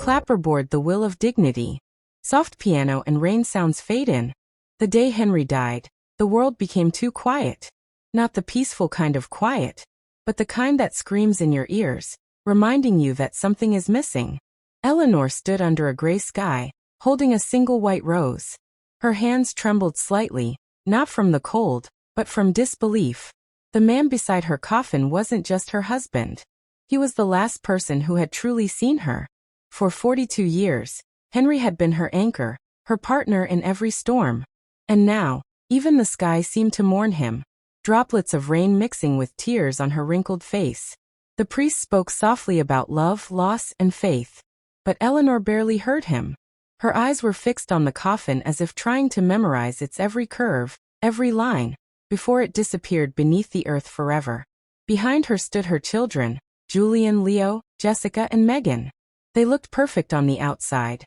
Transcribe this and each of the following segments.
clapperboard the will of dignity. Soft piano and rain sounds fade in. The day Henry died, the world became too quiet. Not the peaceful kind of quiet, but the kind that screams in your ears, reminding you that something is missing. Eleanor stood under a gray sky, holding a single white rose. Her hands trembled slightly, not from the cold, but from disbelief. The man beside her coffin wasn't just her husband. He was the last person who had truly seen her. For 42 years, Henry had been her anchor, her partner in every storm. And now, even the sky seemed to mourn him, droplets of rain mixing with tears on her wrinkled face. The priest spoke softly about love, loss, and faith. But Eleanor barely heard him. Her eyes were fixed on the coffin as if trying to memorize its every curve, every line, before it disappeared beneath the earth forever. Behind her stood her children, Julian, Leo, Jessica, and Megan. They looked perfect on the outside.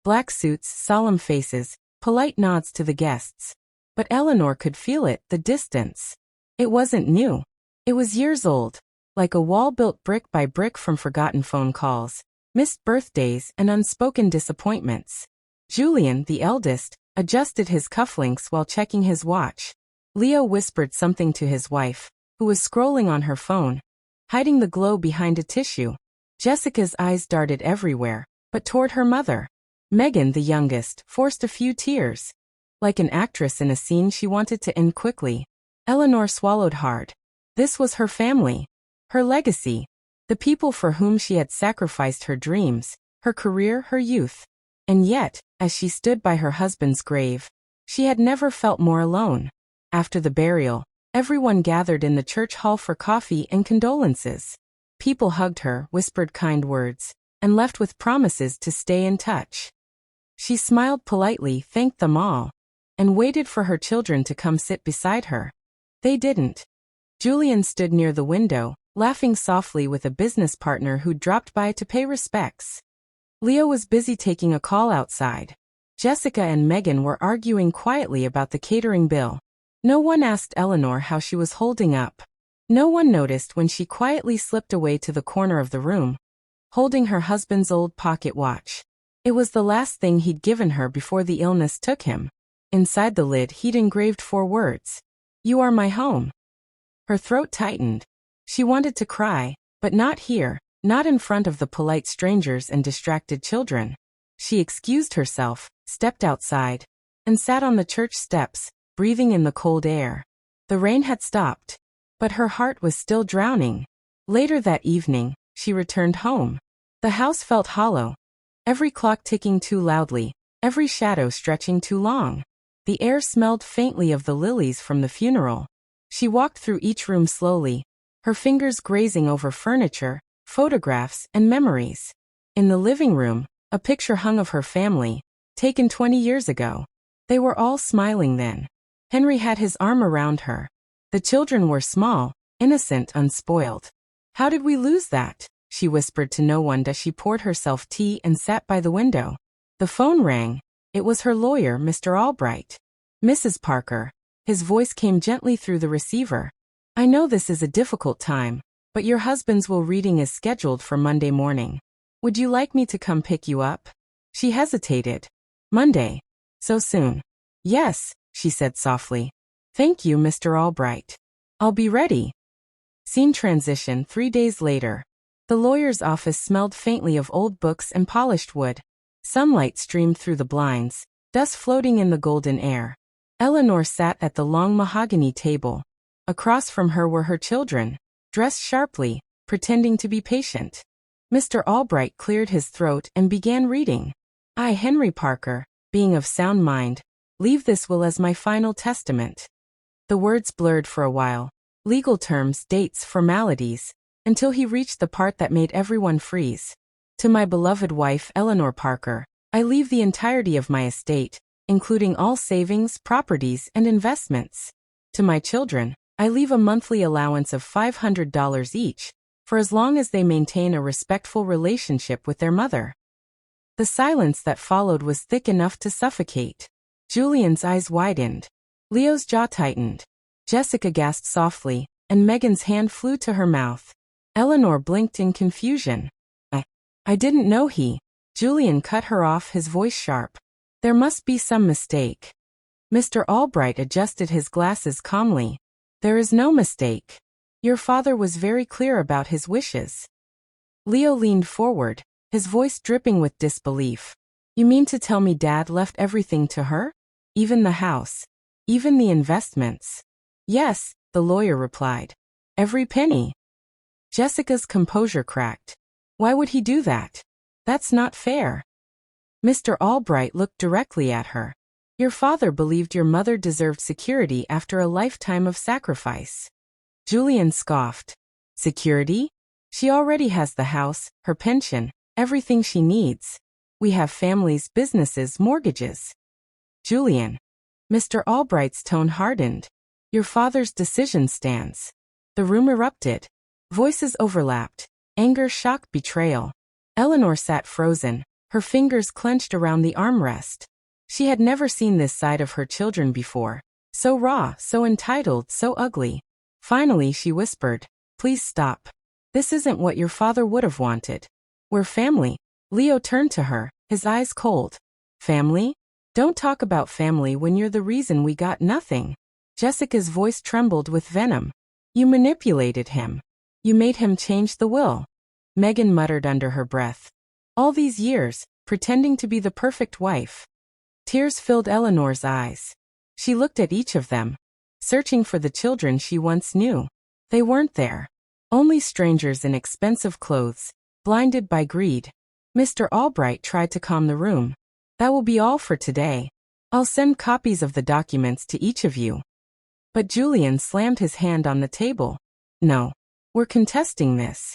Black suits, solemn faces, polite nods to the guests. But Eleanor could feel it, the distance. It wasn't new. It was years old, like a wall built brick by brick from forgotten phone calls, missed birthdays, and unspoken disappointments. Julian, the eldest, adjusted his cufflinks while checking his watch. Leo whispered something to his wife, who was scrolling on her phone, hiding the glow behind a tissue. Jessica's eyes darted everywhere, but toward her mother. Megan, the youngest, forced a few tears. Like an actress in a scene she wanted to end quickly. Eleanor swallowed hard. This was her family, her legacy, the people for whom she had sacrificed her dreams, her career, her youth. And yet, as she stood by her husband's grave, she had never felt more alone. After the burial, everyone gathered in the church hall for coffee and condolences. People hugged her, whispered kind words, and left with promises to stay in touch. She smiled politely, thanked them all, and waited for her children to come sit beside her. They didn't. Julian stood near the window, laughing softly with a business partner who'd dropped by to pay respects. Leo was busy taking a call outside. Jessica and Megan were arguing quietly about the catering bill. No one asked Eleanor how she was holding up. No one noticed when she quietly slipped away to the corner of the room, holding her husband's old pocket watch. It was the last thing he'd given her before the illness took him. Inside the lid he'd engraved 4 words. "You are my home." Her throat tightened. She wanted to cry, but not here, not in front of the polite strangers and distracted children. She excused herself, stepped outside, and sat on the church steps, breathing in the cold air. The rain had stopped, but her heart was still drowning. Later that evening, she returned home. The house felt hollow. Every clock ticking too loudly, every shadow stretching too long. The air smelled faintly of the lilies from the funeral. She walked through each room slowly, her fingers grazing over furniture, photographs, and memories. In the living room, a picture hung of her family, taken 20 years ago. They were all smiling then. Henry had his arm around her. The children were small, innocent, unspoiled. "How did we lose that?" she whispered to no one as she poured herself tea and sat by the window. The phone rang. It was her lawyer, Mr. Albright. "Mrs. Parker." His voice came gently through the receiver. "I know this is a difficult time, but your husband's will reading is scheduled for Monday morning. Would you like me to come pick you up?" She hesitated. "Monday? So soon?" "Yes," she said softly. "Thank you, Mr. Albright. I'll be ready." Scene transition 3 days later. The lawyer's office smelled faintly of old books and polished wood. Sunlight streamed through the blinds, dust floating in the golden air. Eleanor sat at the long mahogany table. Across from her were her children, dressed sharply, pretending to be patient. Mr. Albright cleared his throat and began reading. "I, Henry Parker, being of sound mind, leave this will as my final testament." The words blurred for a while. Legal terms, dates, formalities, until he reached the part that made everyone freeze. "To my beloved wife, Eleanor Parker, I leave the entirety of my estate, including all savings, properties, and investments. To my children, I leave a monthly allowance of $500 each, for as long as they maintain a respectful relationship with their mother." The silence that followed was thick enough to suffocate. Julian's eyes widened. Leo's jaw tightened. Jessica gasped softly, and Megan's hand flew to her mouth. Eleanor blinked in confusion. I didn't know he." Julian cut her off, his voice sharp. There must be some mistake. Mr. Albright adjusted his glasses calmly. There is no mistake. Your father was very clear about his wishes. Leo leaned forward, his voice dripping with disbelief. You mean to tell me Dad left everything to her? Even the house? Even the investments? Yes, the lawyer replied. Every penny. Jessica's composure cracked. Why would he do that? That's not fair. Mr. Albright looked directly at her. Your father believed your mother deserved security after a lifetime of sacrifice. Julian scoffed. Security? She already has the house, her pension, everything she needs. We have families, businesses, mortgages. Julian. Mr. Albright's tone hardened. Your father's decision stands. The room erupted. Voices overlapped. Anger, shock, betrayal. Eleanor sat frozen, her fingers clenched around the armrest. She had never seen this side of her children before. So raw, so entitled, so ugly. Finally she whispered, Please stop. This isn't what your father would have wanted. We're family. Leo turned to her, his eyes cold. Family? Don't talk about family when you're the reason we got nothing. Jessica's voice trembled with venom. You manipulated him. You made him change the will. Megan muttered under her breath. All these years, pretending to be the perfect wife. Tears filled Eleanor's eyes. She looked at each of them, searching for the children she once knew. They weren't there. Only strangers in expensive clothes, blinded by greed. Mr. Albright tried to calm the room. That will be all for today. I'll send copies of the documents to each of you. But Julian slammed his hand on the table. No. We're contesting this.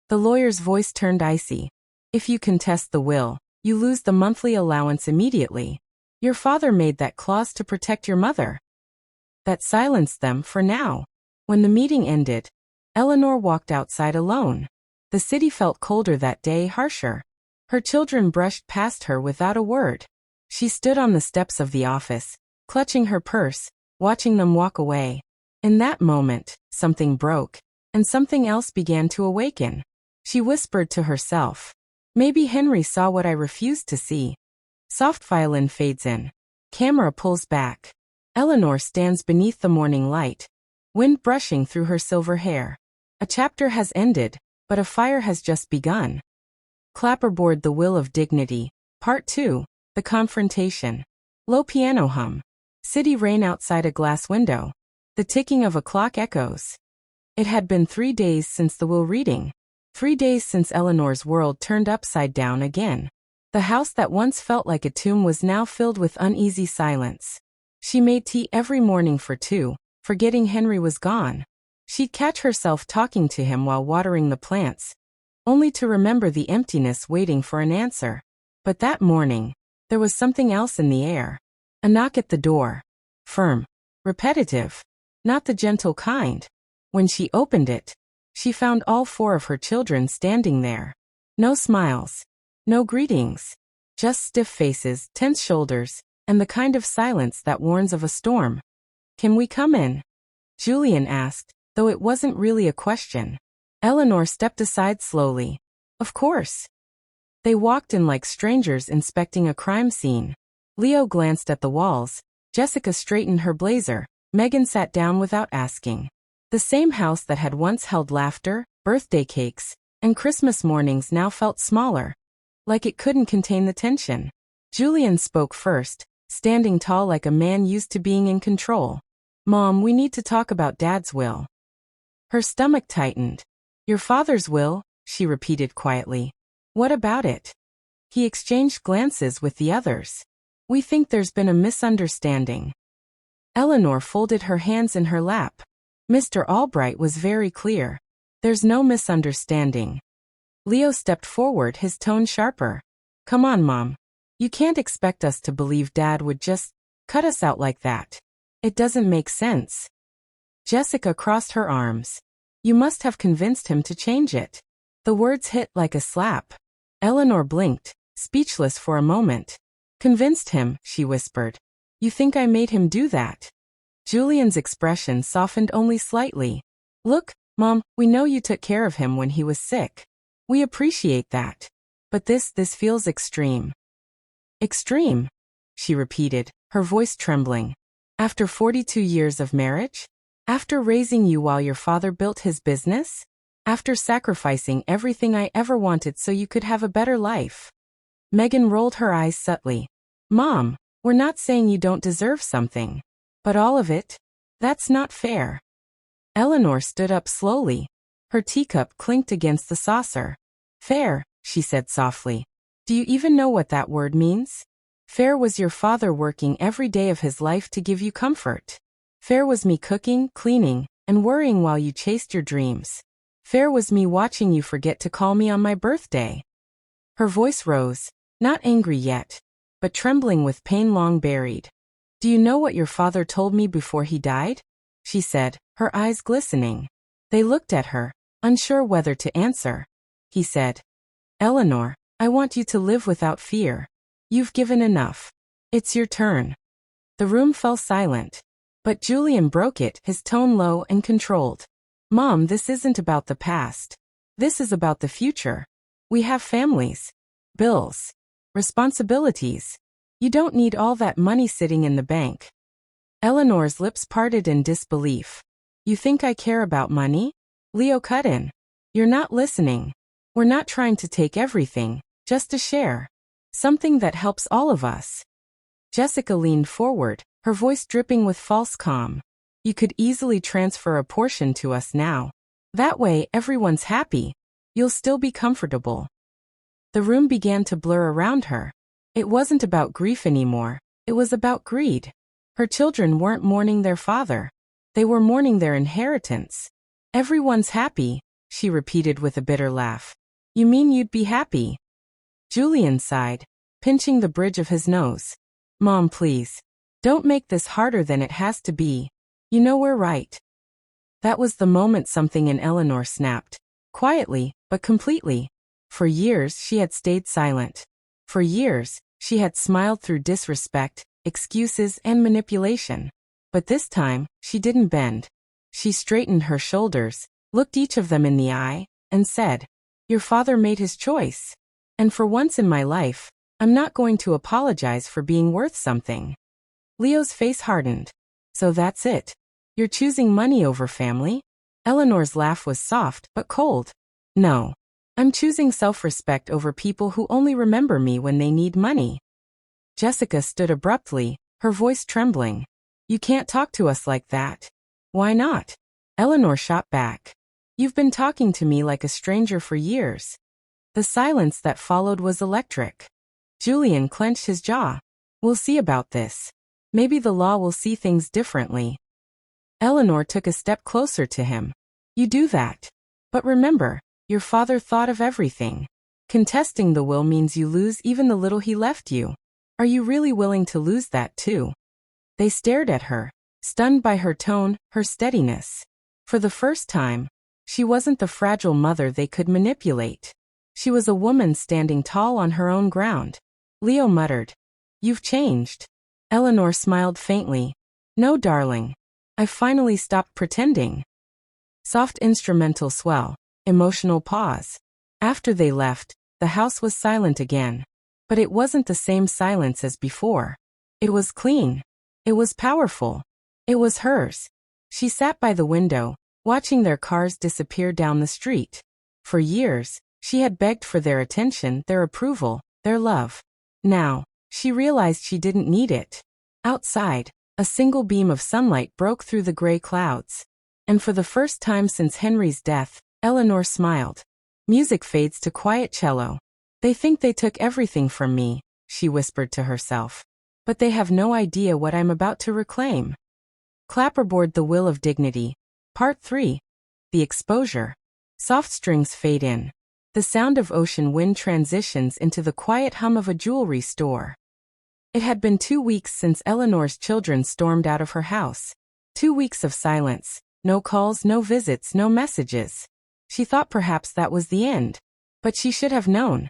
The lawyer's voice turned icy. If you contest the will, you lose the monthly allowance immediately. Your father made that clause to protect your mother. That silenced them for now. When the meeting ended, Eleanor walked outside alone. The city felt colder that day, harsher. Her children brushed past her without a word. She stood on the steps of the office, clutching her purse, watching them walk away. In that moment, something broke, and something else began to awaken. She whispered to herself, Maybe Henry saw what I refused to see. Soft violin fades in. Camera pulls back. Eleanor stands beneath the morning light, wind brushing through her silver hair. A chapter has ended, but a fire has just begun. Clapperboard, The Will of Dignity, Part 2, The Confrontation. Low piano hum. City rain outside a glass window. The ticking of a clock echoes. It had been 3 days since the will reading. 3 days since Eleanor's world turned upside down again. The house that once felt like a tomb was now filled with uneasy silence. She made tea every morning for two, forgetting Henry was gone. She'd catch herself talking to him while watering the plants, only to remember the emptiness waiting for an answer. But that morning, there was something else in the air. A knock at the door. Firm. Repetitive. Not the gentle kind. When she opened it, she found all 4 of her children standing there. No smiles. No greetings. Just stiff faces, tense shoulders, and the kind of silence that warns of a storm. Can we come in? Julian asked, though it wasn't really a question. Eleanor stepped aside slowly. Of course. They walked in like strangers inspecting a crime scene. Leo glanced at the walls. Jessica straightened her blazer. Megan sat down without asking. The same house that had once held laughter, birthday cakes, and Christmas mornings now felt smaller, like it couldn't contain the tension. Julian spoke first, standing tall like a man used to being in control. Mom, we need to talk about Dad's will. Her stomach tightened. Your father's will, she repeated quietly. What about it? He exchanged glances with the others. We think there's been a misunderstanding. Eleanor folded her hands in her lap. Mr. Albright was very clear. There's no misunderstanding. Leo stepped forward, his tone sharper. Come on, Mom. You can't expect us to believe Dad would just cut us out like that. It doesn't make sense. Jessica crossed her arms. You must have convinced him to change it. The words hit like a slap. Eleanor blinked, speechless for a moment. Convinced him, she whispered. You think I made him do that? Julian's expression softened only slightly. Look, Mom, we know you took care of him when he was sick. We appreciate that. But this feels extreme. Extreme? She repeated, her voice trembling. After 42 years of marriage? After raising you while your father built his business? After sacrificing everything I ever wanted so you could have a better life? Megan rolled her eyes subtly. Mom, we're not saying you don't deserve something. But all of it? That's not fair. Eleanor stood up slowly. Her teacup clinked against the saucer. Fair, she said softly. Do you even know what that word means? Fair was your father working every day of his life to give you comfort. Fair was me cooking, cleaning, and worrying while you chased your dreams. Fair was me watching you forget to call me on my birthday. Her voice rose, not angry yet, but trembling with pain long buried. Do you know what your father told me before he died? She said, her eyes glistening. They looked at her, unsure whether to answer. He said, Eleanor, I want you to live without fear. You've given enough. It's your turn. The room fell silent. But Julian broke it, his tone low and controlled. Mom, this isn't about the past. This is about the future. We have families, bills, responsibilities. You don't need all that money sitting in the bank. Eleanor's lips parted in disbelief. You think I care about money? Leo cut in. You're not listening. We're not trying to take everything, just to share. Something that helps all of us. Jessica leaned forward, her voice dripping with false calm. You could easily transfer a portion to us now. That way, everyone's happy. You'll still be comfortable. The room began to blur around her. It wasn't about grief anymore. It was about greed. Her children weren't mourning their father. They were mourning their inheritance. Everyone's happy, she repeated with a bitter laugh. You mean you'd be happy? Julian sighed, pinching the bridge of his nose. Mom, please. Don't make this harder than it has to be. You know we're right. That was the moment something in Eleanor snapped. Quietly, but completely. For years she had stayed silent. For years, she had smiled through disrespect, excuses, and manipulation. But this time, she didn't bend. She straightened her shoulders, looked each of them in the eye, and said, Your father made his choice. And for once in my life, I'm not going to apologize for being worth something. Leo's face hardened. So that's it. You're choosing money over family? Eleanor's laugh was soft, but cold. No. I'm choosing self-respect over people who only remember me when they need money. Jessica stood abruptly, her voice trembling. You can't talk to us like that. Why not? Eleanor shot back. You've been talking to me like a stranger for years. The silence that followed was electric. Julian clenched his jaw. We'll see about this. Maybe the law will see things differently. Eleanor took a step closer to him. You do that. But remember, your father thought of everything. Contesting the will means you lose even the little he left you. Are you really willing to lose that too? They stared at her, stunned by her tone, her steadiness. For the first time, she wasn't the fragile mother they could manipulate. She was a woman standing tall on her own ground. Leo muttered, You've changed. Eleanor smiled faintly. No, darling. I finally stopped pretending. Soft instrumental swell. Emotional pause. After they left, the house was silent again. But it wasn't the same silence as before. It was clean. It was powerful. It was hers. She sat by the window, watching their cars disappear down the street. For years, she had begged for their attention, their approval, their love. Now, she realized she didn't need it. Outside, a single beam of sunlight broke through the gray clouds. And for the first time since Henry's death, Eleanor smiled. Music fades to quiet cello. They think they took everything from me, she whispered to herself. But they have no idea what I'm about to reclaim. Clapperboard The Will of Dignity. Part 3. The Exposure. Soft strings fade in. The sound of ocean wind transitions into the quiet hum of a jewelry store. It had been 2 weeks since Eleanor's children stormed out of her house. 2 weeks of silence. No calls, no visits, no messages. She thought perhaps that was the end. But she should have known.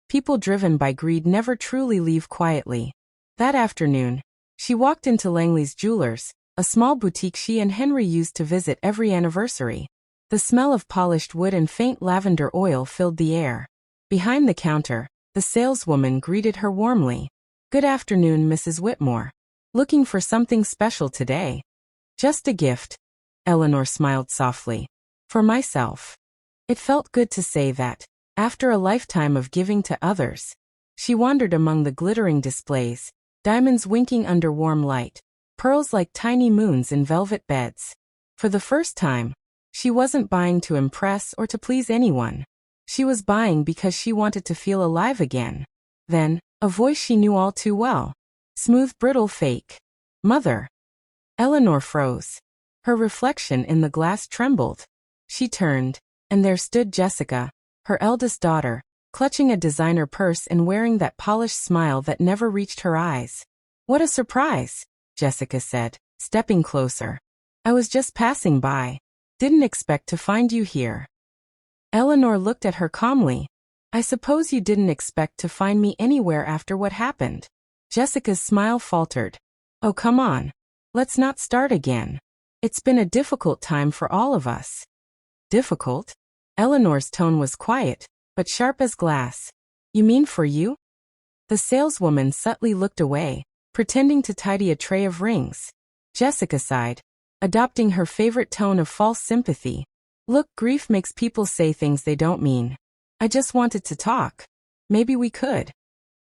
People driven by greed never truly leave quietly. That afternoon, she walked into Langley's Jewelers, a small boutique she and Henry used to visit every anniversary. The smell of polished wood and faint lavender oil filled the air. Behind the counter, the saleswoman greeted her warmly. "Good afternoon, Mrs. Whitmore. Looking for something special today?" "Just a gift." Eleanor smiled softly. "For myself." It felt good to say that, after a lifetime of giving to others. She wandered among the glittering displays, diamonds winking under warm light, pearls like tiny moons in velvet beds. For the first time, she wasn't buying to impress or to please anyone. She was buying because she wanted to feel alive again. Then, a voice she knew all too well. Smooth, brittle, fake. "Mother." Eleanor froze. Her reflection in the glass trembled. She turned, and there stood Jessica, her eldest daughter, clutching a designer purse and wearing that polished smile that never reached her eyes. "What a surprise," Jessica said, stepping closer. "I was just passing by. Didn't expect to find you here." Eleanor looked at her calmly. "I suppose you didn't expect to find me anywhere after what happened." Jessica's smile faltered. "Oh, come on. Let's not start again. It's been a difficult time for all of us." "Difficult?" Eleanor's tone was quiet, but sharp as glass. "You mean for you?" The saleswoman subtly looked away, pretending to tidy a tray of rings. Jessica sighed, adopting her favorite tone of false sympathy. "Look, grief makes people say things they don't mean. I just wanted to talk. Maybe we could."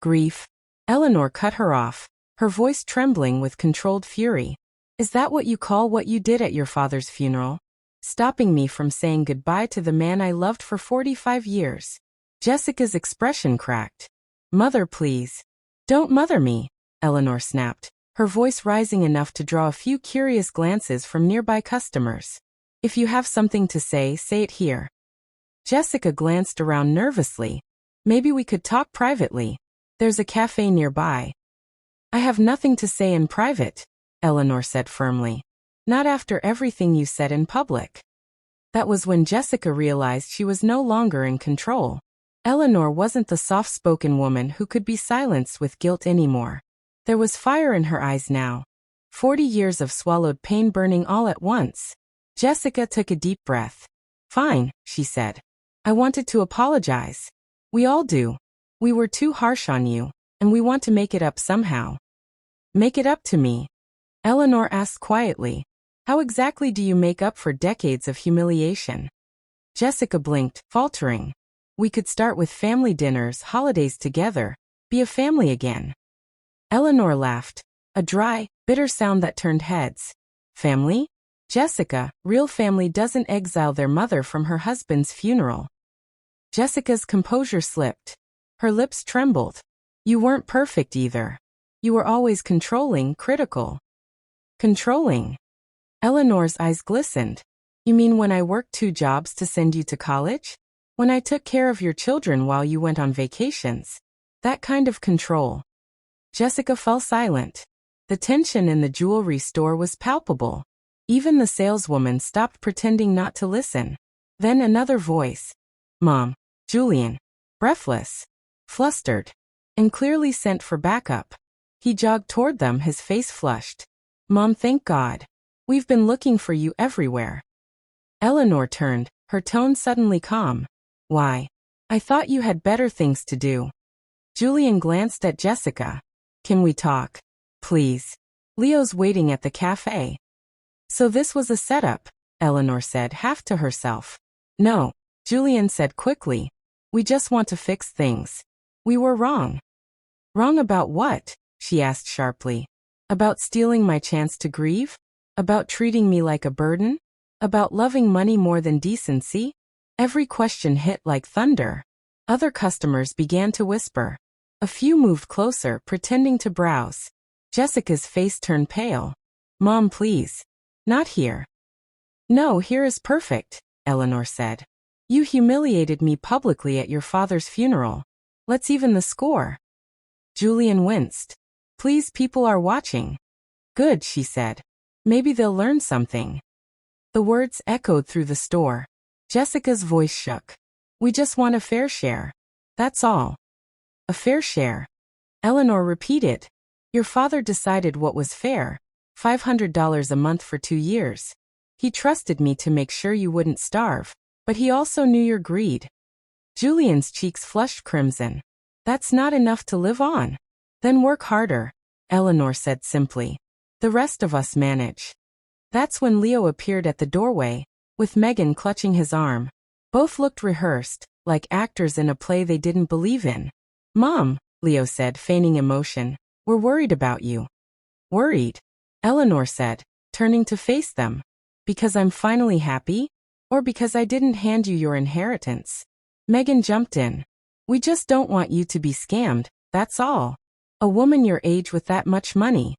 "Grief?" Eleanor cut her off, her voice trembling with controlled fury. "Is that what you call what you did at your father's funeral? Stopping me from saying goodbye to the man I loved for 45 years. Jessica's expression cracked. "Mother, please." "Don't mother me," Eleanor snapped, her voice rising enough to draw a few curious glances from nearby customers. "If you have something to say it here." Jessica glanced around nervously. "Maybe we could talk privately. There's a cafe nearby." "I have nothing to say in private," Eleanor said firmly. "Not after everything you said in public." That was when Jessica realized she was no longer in control. Eleanor wasn't the soft-spoken woman who could be silenced with guilt anymore. There was fire in her eyes now. 40 years of swallowed pain burning all at once. Jessica took a deep breath. "Fine," she said. "I wanted to apologize. We all do. We were too harsh on you, and we want to make it up somehow." "Make it up to me?" Eleanor asked quietly. "How exactly do you make up for decades of humiliation?" Jessica blinked, faltering. "We could start with family dinners, holidays together, be a family again." Eleanor laughed, a dry, bitter sound that turned heads. "Family?" "Jessica, real family doesn't exile their mother from her husband's funeral." Jessica's composure slipped. Her lips trembled. "You weren't perfect either. You were always controlling, critical." "Controlling?" Eleanor's eyes glistened. "You mean when I worked 2 jobs to send you to college? When I took care of your children while you went on vacations? That kind of control?" Jessica fell silent. The tension in the jewelry store was palpable. Even the saleswoman stopped pretending not to listen. Then another voice. "Mom." Julian. Breathless. Flustered. And clearly sent for backup. He jogged toward them, his face flushed. "Mom, thank God. We've been looking for you everywhere." Eleanor turned, her tone suddenly calm. "Why? I thought you had better things to do." Julian glanced at Jessica. "Can we talk? Please. Leo's waiting at the cafe." "So this was a setup," Eleanor said, half to herself. "No," Julian said quickly. "We just want to fix things. We were wrong." "Wrong about what?" she asked sharply. "About stealing my chance to grieve? About treating me like a burden? About loving money more than decency?" Every question hit like thunder. Other customers began to whisper. A few moved closer, pretending to browse. Jessica's face turned pale. "Mom, please. Not here." "No, here is perfect," Eleanor said. "You humiliated me publicly at your father's funeral. Let's even the score." Julian winced. "Please, people are watching." "Good," she said. "Maybe they'll learn something." The words echoed through the store. Jessica's voice shook. "We just want a fair share. That's all." "A fair share?" Eleanor repeated. "Your father decided what was fair. $500 a month for 2 years. He trusted me to make sure you wouldn't starve, but he also knew your greed." Julian's cheeks flushed crimson. That's not enough to live on. Then work harder, Eleanor said simply. The rest of us manage. That's when Leo appeared at the doorway, with Megan clutching his arm. Both looked rehearsed, like actors in a play they didn't believe in. Mom, Leo said, feigning emotion, we're worried about you. Worried? Eleanor said, turning to face them. Because I'm finally happy? Or because I didn't hand you your inheritance? Megan jumped in. We just don't want you to be scammed, that's all. A woman your age with that much money.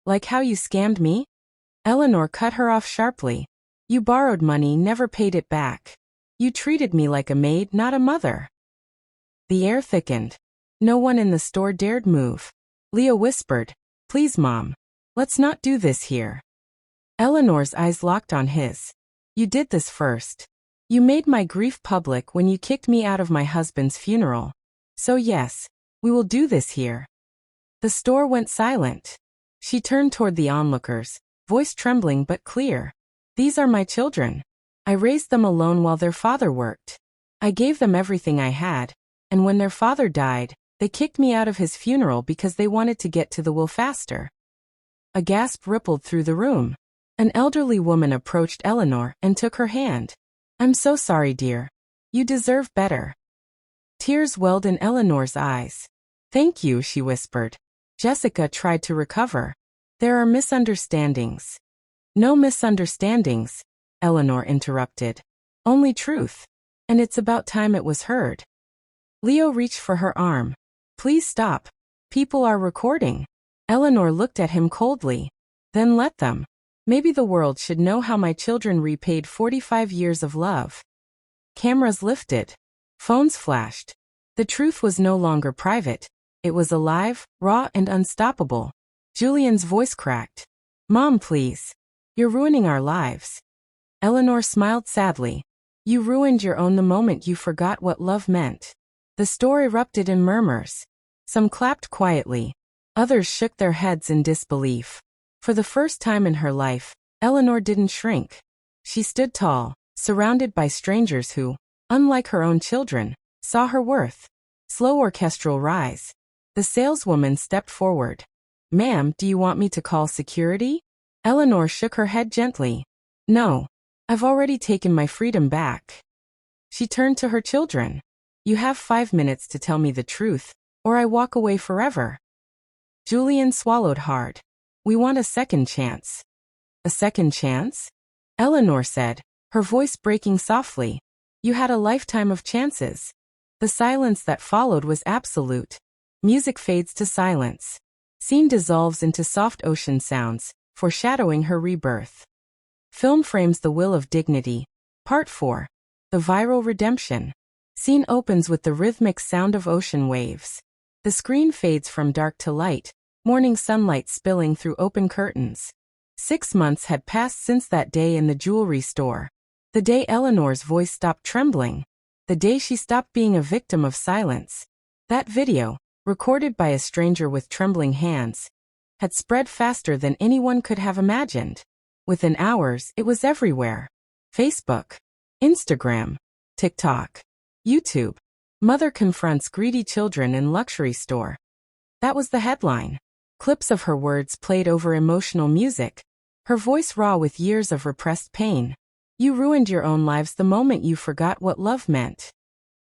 Like how you scammed me? Eleanor cut her off sharply. You borrowed money, never paid it back. You treated me like a maid, not a mother. The air thickened. No one in the store dared move. Leo whispered, Please, Mom. Let's not do this here. Eleanor's eyes locked on his. You did this first. You made my grief public when you kicked me out of my husband's funeral. So yes, we will do this here. The store went silent. She turned toward the onlookers, voice trembling but clear. These are my children. I raised them alone while their father worked. I gave them everything I had, and when their father died, they kicked me out of his funeral because they wanted to get to the will faster. A gasp rippled through the room. An elderly woman approached Eleanor and took her hand. I'm so sorry, dear. You deserve better. Tears welled in Eleanor's eyes. Thank you, she whispered. Jessica tried to recover. There are misunderstandings. No misunderstandings, Eleanor interrupted. Only truth. And it's about time it was heard. Leo reached for her arm. Please stop. People are recording. Eleanor looked at him coldly. Then let them. Maybe the world should know how my children repaid 45 years of love. Cameras lifted. Phones flashed. The truth was no longer private. It was alive, raw, and unstoppable. Julian's voice cracked. Mom, please. You're ruining our lives. Eleanor smiled sadly. You ruined your own the moment you forgot what love meant. The store erupted in murmurs. Some clapped quietly. Others shook their heads in disbelief. For the first time in her life, Eleanor didn't shrink. She stood tall, surrounded by strangers who, unlike her own children, saw her worth. Slow orchestral rise. The saleswoman stepped forward. Ma'am, do you want me to call security? Eleanor shook her head gently. No. I've already taken my freedom back. She turned to her children. You have 5 minutes to tell me the truth, or I walk away forever. Julian swallowed hard. We want a second chance. A second chance? Eleanor said, her voice breaking softly. You had a lifetime of chances. The silence that followed was absolute. Music fades to silence. Scene dissolves into soft ocean sounds, foreshadowing her rebirth. Film frames the will of dignity. Part 4. The viral redemption. Scene opens with the rhythmic sound of ocean waves. The screen fades from dark to light, morning sunlight spilling through open curtains. 6 months had passed since that day in the jewelry store. The day Eleanor's voice stopped trembling. The day she stopped being a victim of silence. That video, recorded by a stranger with trembling hands, had spread faster than anyone could have imagined. Within hours, it was everywhere. Facebook, Instagram, TikTok, YouTube. Mother confronts greedy children in luxury store. That was the headline. Clips of her words played over emotional music, her voice raw with years of repressed pain. You ruined your own lives the moment you forgot what love meant.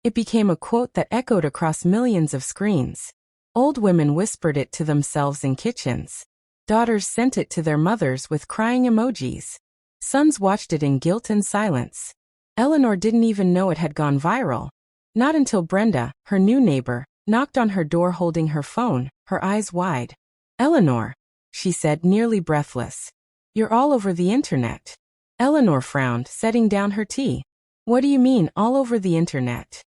It became a quote that echoed across millions of screens. Old women whispered it to themselves in kitchens. Daughters sent it to their mothers with crying emojis. Sons watched it in guilt and silence. Eleanor didn't even know it had gone viral. Not until Brenda, her new neighbor, knocked on her door holding her phone, her eyes wide. Eleanor, she said, nearly breathless. You're all over the internet. Eleanor frowned, setting down her tea. What do you mean, all over the internet?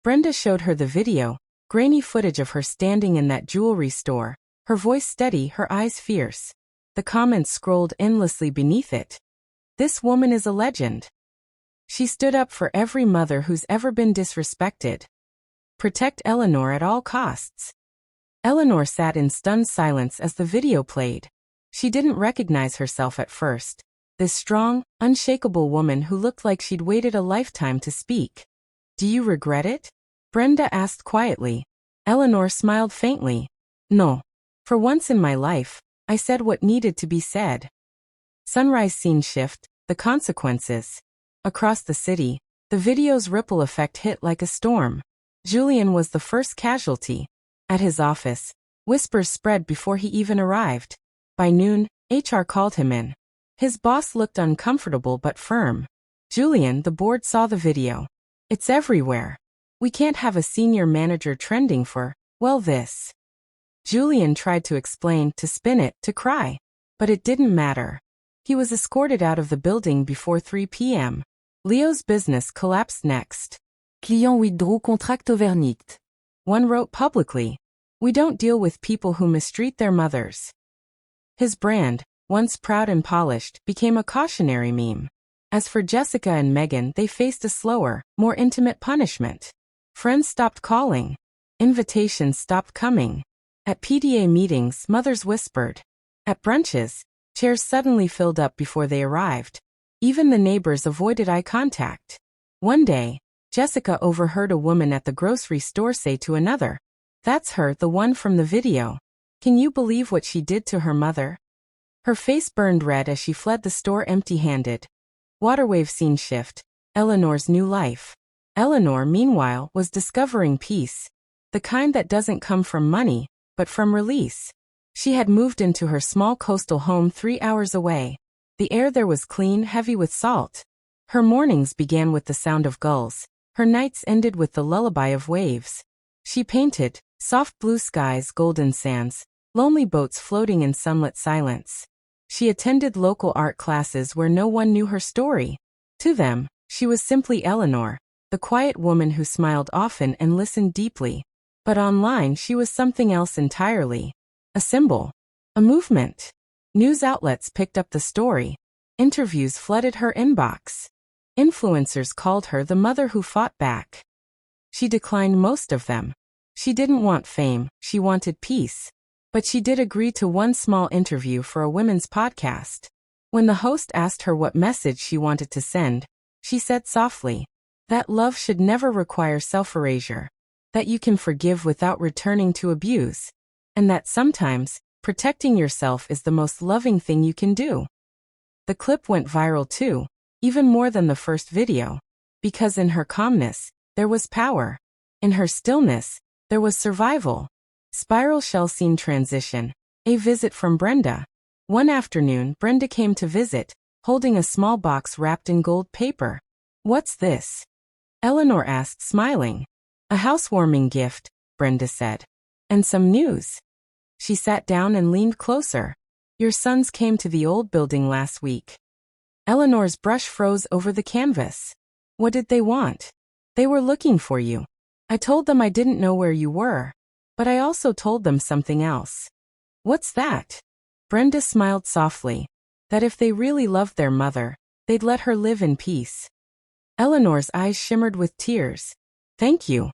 Brenda showed her the video, grainy footage of her standing in that jewelry store, her voice steady, her eyes fierce. The comments scrolled endlessly beneath it. This woman is a legend. She stood up for every mother who's ever been disrespected. Protect Eleanor at all costs. Eleanor sat in stunned silence as the video played. She didn't recognize herself at first. This strong, unshakable woman who looked like she'd waited a lifetime to speak. Do you regret it? Brenda asked quietly. Eleanor smiled faintly. No. For once in my life, I said what needed to be said. Sunrise scene shift, the consequences. Across the city, the video's ripple effect hit like a storm. Julian was the first casualty. At his office, whispers spread before he even arrived. By noon, HR called him in. His boss looked uncomfortable but firm. Julian, the board saw the video. It's everywhere. We can't have a senior manager trending for, well, this. Julian tried to explain, to spin it, to cry. But it didn't matter. He was escorted out of the building before 3 p.m. Leo's business collapsed next. Client withdrew contract overnight. One wrote publicly, "We don't deal with people who mistreat their mothers." His brand, once proud and polished, became a cautionary meme. As for Jessica and Megan, they faced a slower, more intimate punishment. Friends stopped calling. Invitations stopped coming. At PDA meetings, mothers whispered. At brunches, chairs suddenly filled up before they arrived. Even the neighbors avoided eye contact. One day, Jessica overheard a woman at the grocery store say to another, "That's her, the one from the video. Can you believe what she did to her mother?" Her face burned red as she fled the store empty-handed. Waterwave scene shift, Eleanor's new life. Eleanor, meanwhile, was discovering peace. The kind that doesn't come from money, but from release. She had moved into her small coastal home 3 hours away. The air there was clean, heavy with salt. Her mornings began with the sound of gulls. Her nights ended with the lullaby of waves. She painted, soft blue skies, golden sands, lonely boats floating in sunlit silence. She attended local art classes where no one knew her story. To them, she was simply Eleanor, the quiet woman who smiled often and listened deeply. But online she was something else entirely. A symbol. A movement. News outlets picked up the story. Interviews flooded her inbox. Influencers called her the mother who fought back. She declined most of them. She didn't want fame, she wanted peace. But she did agree to one small interview for a women's podcast. When the host asked her what message she wanted to send, she said softly, that love should never require self-erasure, that you can forgive without returning to abuse, and that sometimes, protecting yourself is the most loving thing you can do. The clip went viral too, even more than the first video, because in her calmness, there was power. In her stillness, there was survival. Spiral shell scene transition. A visit from Brenda. One afternoon, Brenda came to visit, holding a small box wrapped in gold paper. "What's this?" Eleanor asked, smiling. "A housewarming gift," Brenda said. "And some news." She sat down and leaned closer. "Your sons came to the old building last week." Eleanor's brush froze over the canvas. "What did they want?" "They were looking for you. I told them I didn't know where you were. But I also told them something else." "What's that?" Brenda smiled softly. "That if they really loved their mother, they'd let her live in peace." Eleanor's eyes shimmered with tears. "Thank you."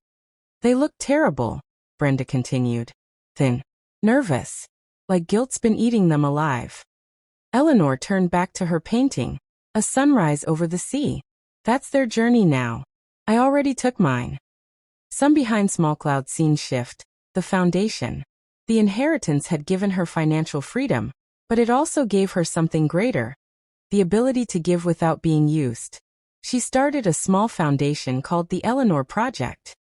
"They look terrible," Brenda continued. "Thin. Nervous. Like guilt's been eating them alive." Eleanor turned back to her painting. A sunrise over the sea. "That's their journey now. I already took mine." Some behind small cloud scene shift. The foundation. The inheritance had given her financial freedom, but it also gave her something greater. The ability to give without being used. She started a small foundation called the Eleanor Project.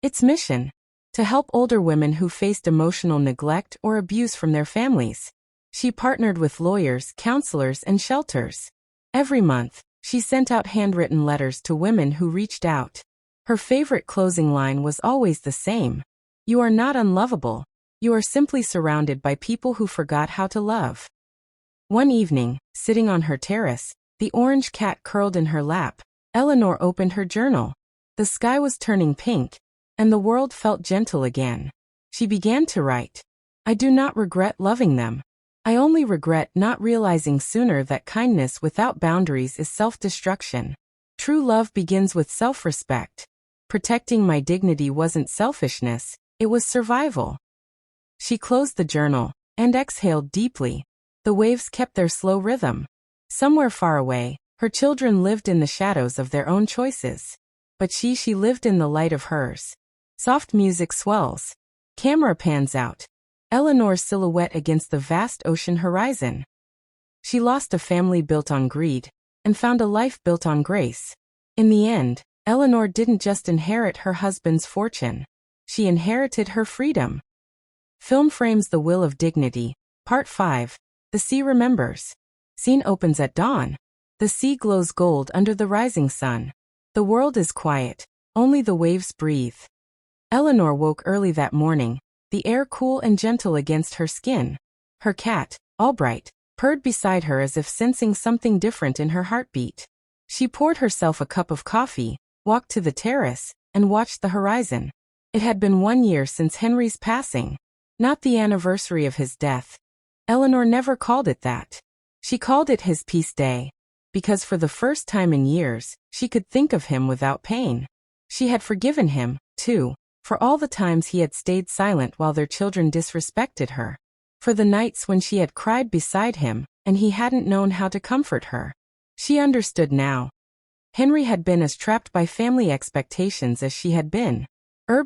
Its mission: to help older women who faced emotional neglect or abuse from their families. She partnered with lawyers, counselors, and shelters. Every month, she sent out handwritten letters to women who reached out. Her favorite closing line was always the same. "You are not unlovable. You are simply surrounded by people who forgot how to love." One evening, sitting on her terrace, the orange cat curled in her lap, Eleanor opened her journal. The sky was turning pink, and the world felt gentle again. She began to write. "I do not regret loving them. I only regret not realizing sooner that kindness without boundaries is self-destruction. True love begins with self-respect. Protecting my dignity wasn't selfishness, it was survival." She closed the journal and exhaled deeply. The waves kept their slow rhythm. Somewhere far away, her children lived in the shadows of their own choices. but she lived in the light of hers. Soft music swells. Camera pans out. Eleanor's silhouette against the vast ocean horizon. She lost a family built on greed, and found a life built on grace. In the end, Eleanor didn't just inherit her husband's fortune. She inherited her freedom. Film frames the will of dignity. Part 5. The sea remembers. Scene opens at dawn. The sea glows gold under the rising sun. The world is quiet. Only the waves breathe. Eleanor woke early that morning, the air cool and gentle against her skin. Her cat, Albright, purred beside her as if sensing something different in her heartbeat. She poured herself a cup of coffee, walked to the terrace, and watched the horizon. It had been 1 year since Henry's passing, not the anniversary of his death. Eleanor never called it that. She called it his peace day, because for the first time in years, she could think of him without pain. She had forgiven him, too, for all the times he had stayed silent while their children disrespected her. For the nights when she had cried beside him, and he hadn't known how to comfort her. She understood now. Henry had been as trapped by family expectations as she had been.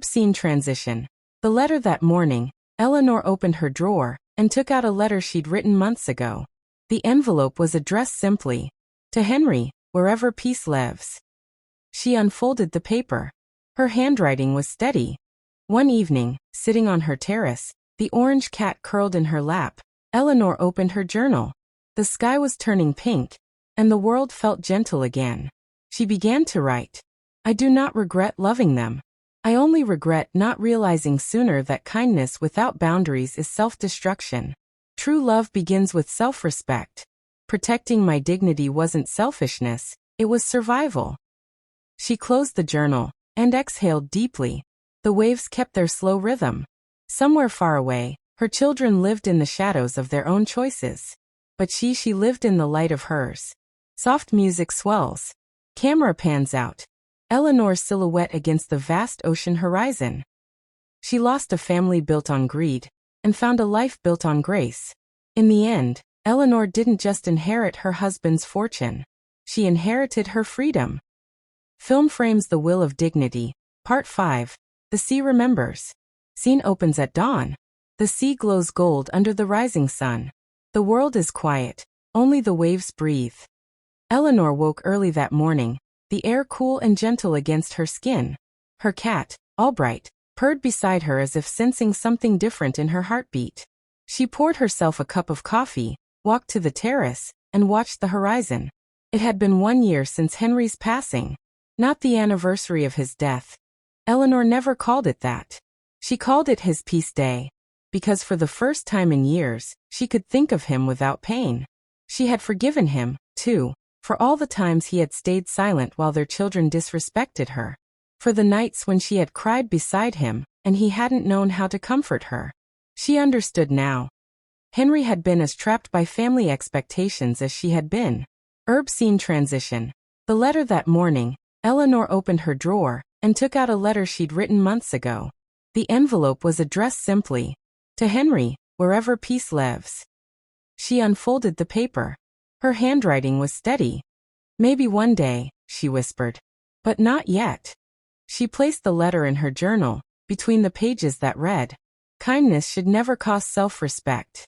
Scene transition. The letter that morning, Eleanor opened her drawer, and took out a letter she'd written months ago. The envelope was addressed simply, "To Henry, wherever peace lives." She unfolded the paper. Her handwriting was steady. One evening, sitting on her terrace, the orange cat curled in her lap, Eleanor opened her journal. The sky was turning pink, and the world felt gentle again. She began to write. "I do not regret loving them. I only regret not realizing sooner that kindness without boundaries is self-destruction. True love begins with self-respect. Protecting my dignity wasn't selfishness, it was survival." She closed the journal and exhaled deeply. The waves kept their slow rhythm. Somewhere far away, her children lived in the shadows of their own choices. But she lived in the light of hers. Soft music swells. Camera pans out. Eleanor's silhouette against the vast ocean horizon. She lost a family built on greed, and found a life built on grace. In the end, Eleanor didn't just inherit her husband's fortune. She inherited her freedom. Film frames the will of dignity. Part 5. The sea remembers. Scene opens at dawn. The sea glows gold under the rising sun. The world is quiet. Only the waves breathe. Eleanor woke early that morning, the air cool and gentle against her skin. Her cat, Albright, purred beside her as if sensing something different in her heartbeat. She poured herself a cup of coffee, walked to the terrace, and watched the horizon. It had been 1 year since Henry's passing, not the anniversary of his death. Eleanor never called it that. She called it his peace day, because for the first time in years, she could think of him without pain. She had forgiven him, too, for all the times he had stayed silent while their children disrespected her. For the nights when she had cried beside him, and he hadn't known how to comfort her. She understood now. Henry had been as trapped by family expectations as she had been. Scene transition. The letter that morning, Eleanor opened her drawer, and took out a letter she'd written months ago. The envelope was addressed simply, "To Henry, wherever peace lives." She unfolded the paper. Her handwriting was steady. "Maybe one day," she whispered. "But not yet." She placed the letter in her journal, between the pages that read, "Kindness should never cost self-respect."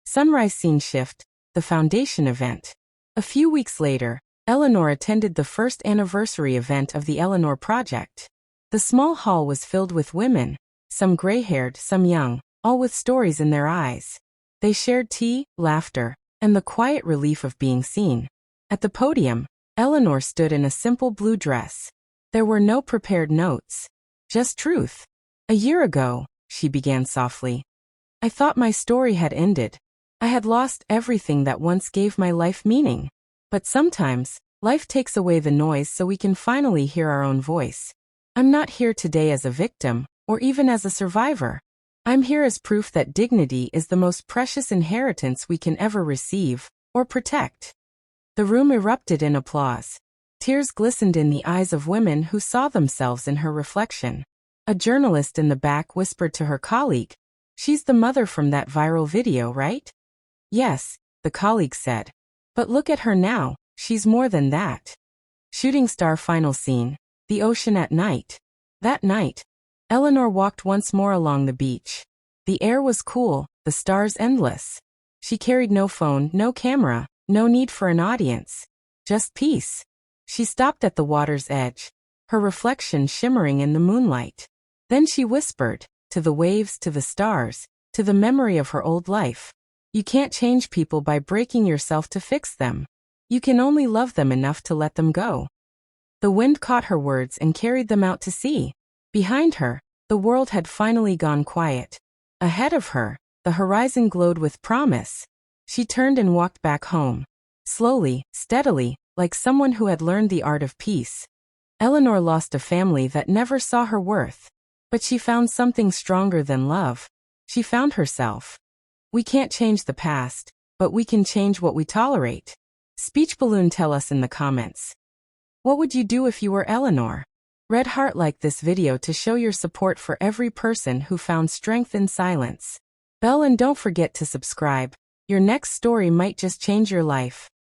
Sunrise scene shift, the foundation event. A few weeks later, Eleanor attended the first anniversary event of the Eleanor Project. The small hall was filled with women, some gray-haired, some young, all with stories in their eyes. They shared tea, laughter, and the quiet relief of being seen. At the podium, Eleanor stood in a simple blue dress. There were no prepared notes, just truth. "A year ago," she began softly, "I thought my story had ended. I had lost everything that once gave my life meaning. But sometimes, life takes away the noise so we can finally hear our own voice. I'm not here today as a victim, or even as a survivor. I'm here as proof that dignity is the most precious inheritance we can ever receive, or protect." The room erupted in applause. Tears glistened in the eyes of women who saw themselves in her reflection. A journalist in the back whispered to her colleague, "She's the mother from that viral video, right?" "Yes," the colleague said. "But look at her now, she's more than that." Shooting star final scene. The ocean at night. That night, Eleanor walked once more along the beach. The air was cool, the stars endless. She carried no phone, no camera, no need for an audience. Just peace. She stopped at the water's edge, her reflection shimmering in the moonlight. Then she whispered, to the waves, to the stars, to the memory of her old life. You can't change people by breaking yourself to fix them. You can only love them enough to let them go. The wind caught her words and carried them out to sea. Behind her, the world had finally gone quiet. Ahead of her, the horizon glowed with promise. She turned and walked back home. Slowly, steadily, like someone who had learned the art of peace. Eleanor lost a family that never saw her worth. But she found something stronger than love. She found herself. We can't change the past, but we can change what we tolerate. Speech balloon, tell us in the comments. What would you do if you were Eleanor? Red heart, like this video to show your support for every person who found strength in silence. Bell, and don't forget to subscribe. Your next story might just change your life.